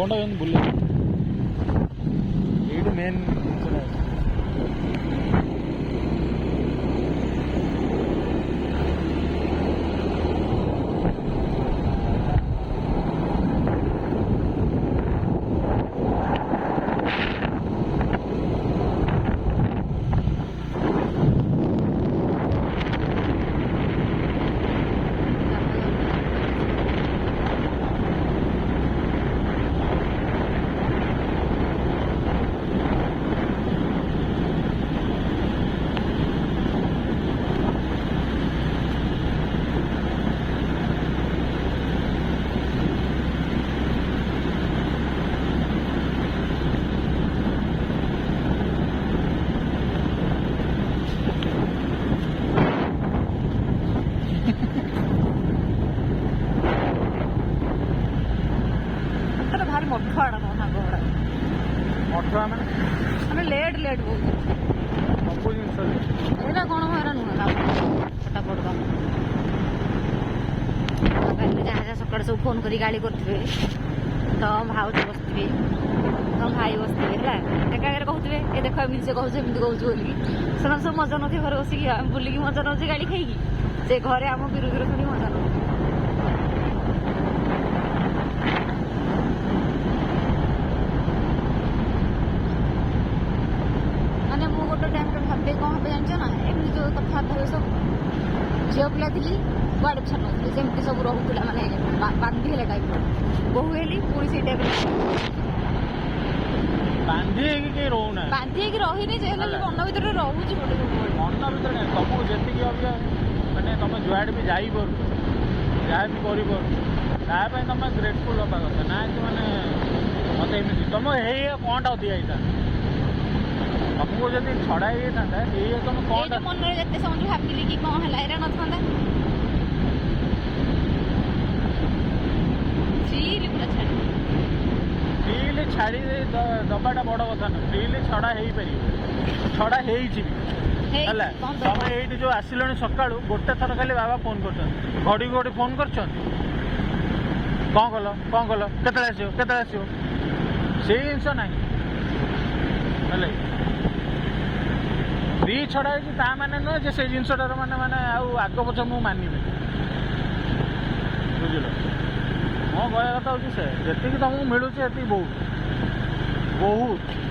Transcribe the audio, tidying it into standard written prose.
कौन बुले ये मेन मठुआ मैंने लेट लेट बहुत सब जिन एटा कौन हरा नुह फटाफट काम जहाँ जहाँ सकाल सब फोन कर गाड़ी करते तो भाउज बसवे तो भाई बसवे एका कहते ये देख एमती से कहूँ एमती कहूँ बोलिकी से सब मजा नथे घर बसिकी बुलिकी मजा नौचे गाड़ी खाई से घरे आम बिरु बिरु थोड़ी मजा नौ भावे कौन हम जान ना एमती जो कथबार्ता हुए सब झील पिला थी कुआड़े छाड़ नी जमी सब रोला मानने बांधीला टाइप बहु हेली पुणी से टाइप बांधी रोना बांधी रही मन भर रोचे मन भर तुमको जी मैंने तुम जुआड़े भी जापर जहाँ भी कर तुम ग्रेटफुल हाँ कथा ना कि मैंने मत एमती तुम ये कौन टा दिया तुमको जब छड़ा था ये तुम कौन मन में समझ भाविली कि कौन है एरा ना फ्रीली छाड़ी दबाटा बड़ कथा ना फ्रीली छड़ा हो पार छड़ा हो तुम ये जो आसिल सका गोटे थर खाली बाबा फोन कर घड़ी घड़ी फोन कर कौन कल के आसो से जिनस ना फ्री छड़ा माने नुहे से जिनसटार माने माने आग पछ मु मानवे बुझल मो कह कथा हूँ से जी तुमको मिलूँ बहुत बहुत